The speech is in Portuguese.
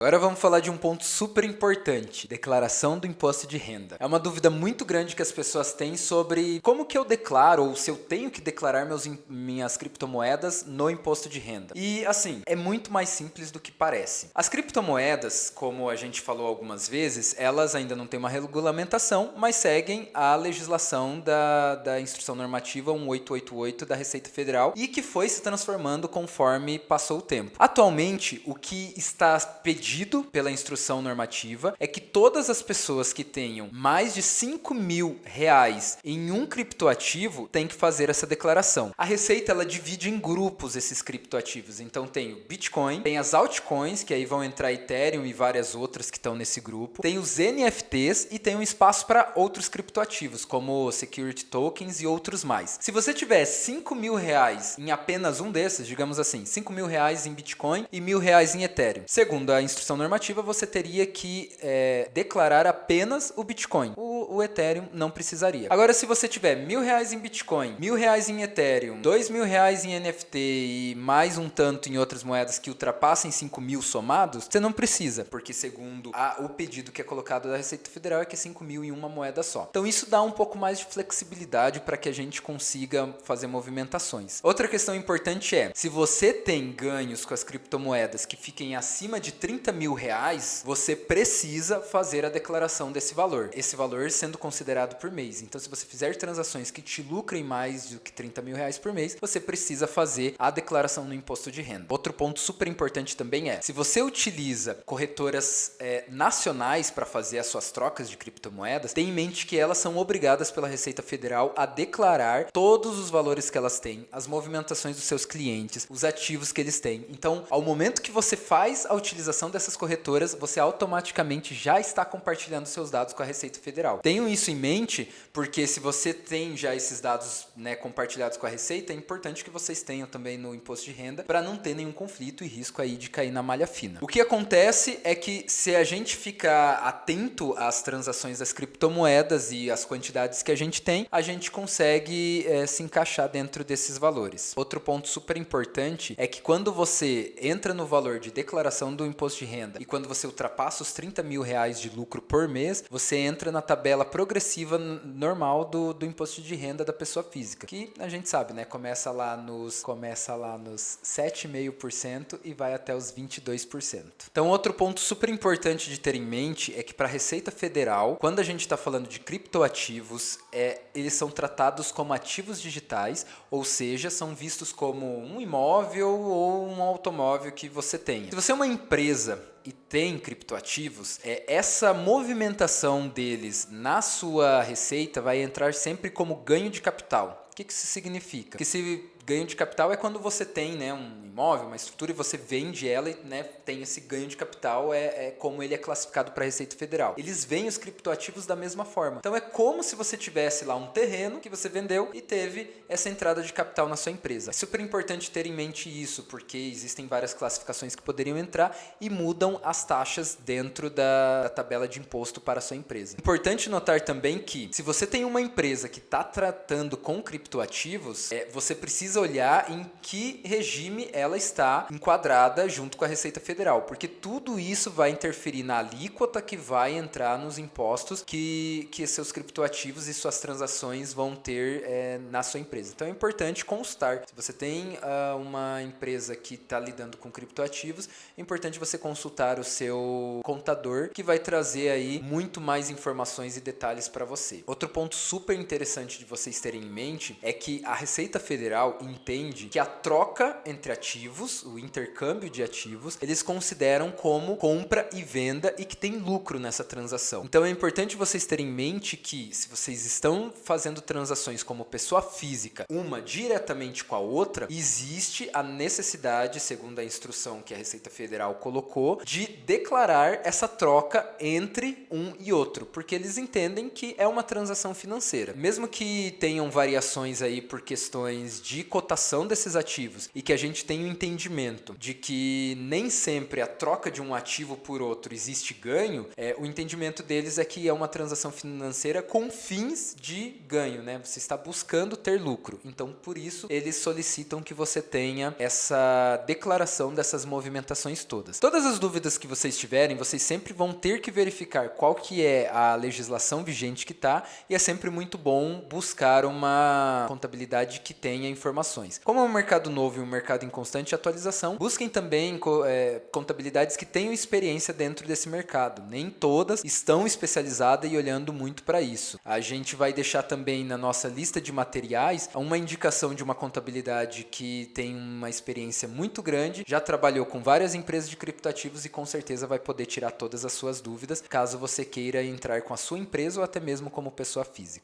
Agora vamos falar de um ponto super importante, declaração do imposto de renda. É uma dúvida muito grande que as pessoas têm sobre como que eu declaro ou se eu tenho que declarar minhas criptomoedas no imposto de renda. E assim, é muito mais simples do que parece. As criptomoedas, como a gente falou algumas vezes, elas ainda não têm uma regulamentação, mas seguem a legislação da Instrução Normativa 1888 da Receita Federal e que foi se transformando conforme passou o tempo. Atualmente, o que está pedido pela instrução normativa é que todas as pessoas que tenham mais de R$ 5.000 em um criptoativo têm que fazer essa declaração. A Receita ela divide em grupos esses criptoativos. Então tem o Bitcoin, tem as altcoins, que aí vão entrar Ethereum e várias outras que estão nesse grupo, tem os NFTs e tem um espaço para outros criptoativos, como security tokens e outros mais. Se você tiver R$ 5.000 em apenas um desses, digamos assim, R$ 5.000 em Bitcoin e R$ 1.000 em Ethereum, segundo a instrução normativa, você teria que declarar apenas o Bitcoin. O Ethereum não precisaria. Agora, se você tiver R$ 1.000 em Bitcoin, R$ 1.000 em Ethereum, R$ 2.000 em NFT e mais um tanto em outras moedas que ultrapassem 5.000 somados, você não precisa, porque segundo o pedido que é colocado da Receita Federal é que é 5.000 em uma moeda só. Então isso dá um pouco mais de flexibilidade para que a gente consiga fazer movimentações. Outra questão importante é, se você tem ganhos com as criptomoedas que fiquem acima de R$ 30.000, você precisa fazer a declaração desse valor. Esse valor sendo considerado por mês. Então, se você fizer transações que te lucrem mais do que R$ 30.000 por mês, você precisa fazer a declaração no imposto de renda. Outro ponto super importante também é, se você utiliza corretoras nacionais para fazer as suas trocas de criptomoedas, tenha em mente que elas são obrigadas pela Receita Federal a declarar todos os valores que elas têm, as movimentações dos seus clientes, os ativos que eles têm. Então, ao momento que você faz a utilização dessas corretoras, você automaticamente já está compartilhando seus dados com a Receita Federal. Tenham isso em mente, porque se você tem já esses dados compartilhados com a Receita, é importante que vocês tenham também no imposto de renda, para não ter nenhum conflito e risco aí de cair na malha fina. O que acontece é que se a gente ficar atento às transações das criptomoedas e às quantidades que a gente tem, a gente consegue se encaixar dentro desses valores. Outro ponto super importante é que quando você entra no valor de declaração do imposto de renda e quando você ultrapassa os R$ 30.000 de lucro por mês, você entra na tabela progressiva normal do imposto de renda da pessoa física, que a gente sabe, né? Começa lá nos 7,5% e vai até os 22%. Então, outro ponto super importante de ter em mente é que para a Receita Federal, quando a gente está falando de criptoativos, eles são tratados como ativos digitais, ou seja, são vistos como um imóvel ou um automóvel que você tenha. Se você é uma empresa e tem criptoativos, essa movimentação deles na sua receita vai entrar sempre como ganho de capital. O que isso significa? Que esse ganho de capital é quando você tem um imóvel, uma estrutura, e você vende ela e tem esse ganho de capital, como ele é classificado para a Receita Federal. Eles veem os criptoativos da mesma forma. Então é como se você tivesse lá um terreno que você vendeu e teve essa entrada de capital na sua empresa. É super importante ter em mente isso, porque existem várias classificações que poderiam entrar e mudam as taxas dentro da tabela de imposto para a sua empresa. Importante notar também que, se você tem uma empresa que está tratando com criptoativos, você precisa olhar em que regime ela está enquadrada junto com a Receita Federal, porque tudo isso vai interferir na alíquota que vai entrar nos impostos que seus criptoativos e suas transações vão ter na sua empresa. Então é importante constar. Se você tem uma empresa que está lidando com criptoativos, é importante você consultar o seu contador, que vai trazer aí muito mais informações e detalhes para você. Outro ponto super interessante de vocês terem em mente é que a Receita Federal entende que a troca entre ativos, o intercâmbio de ativos, eles consideram como compra e venda e que tem lucro nessa transação. Então é importante vocês terem em mente que, se vocês estão fazendo transações como pessoa física, uma diretamente com a outra, existe a necessidade, segundo a instrução que a Receita Federal colocou, de declarar essa troca entre um e outro, porque eles entendem que é uma transação financeira. Mesmo que tenham variações aí por questões de cotação desses ativos e que a gente tem o entendimento de que nem sempre a troca de um ativo por outro existe ganho, o entendimento deles é que é uma transação financeira com fins de ganho, né? Você está buscando ter lucro. Então, por isso, eles solicitam que você tenha essa declaração dessas movimentações todas. Todas as dúvidas que vocês tiverem, vocês sempre vão ter que verificar qual que é a legislação vigente que está, e é sempre muito bom buscar uma contabilidade que tenha informações. Como é um mercado novo e um mercado em constante atualização, busquem também contabilidades que tenham experiência dentro desse mercado. Nem todas estão especializadas e olhando muito para isso. A gente vai deixar também na nossa lista de materiais uma indicação de uma contabilidade que tem uma experiência muito grande, já trabalhou com várias empresas de criptoativos e com certeza vai poder tirar todas as suas dúvidas, caso você queira entrar com a sua empresa ou até mesmo como pessoa física.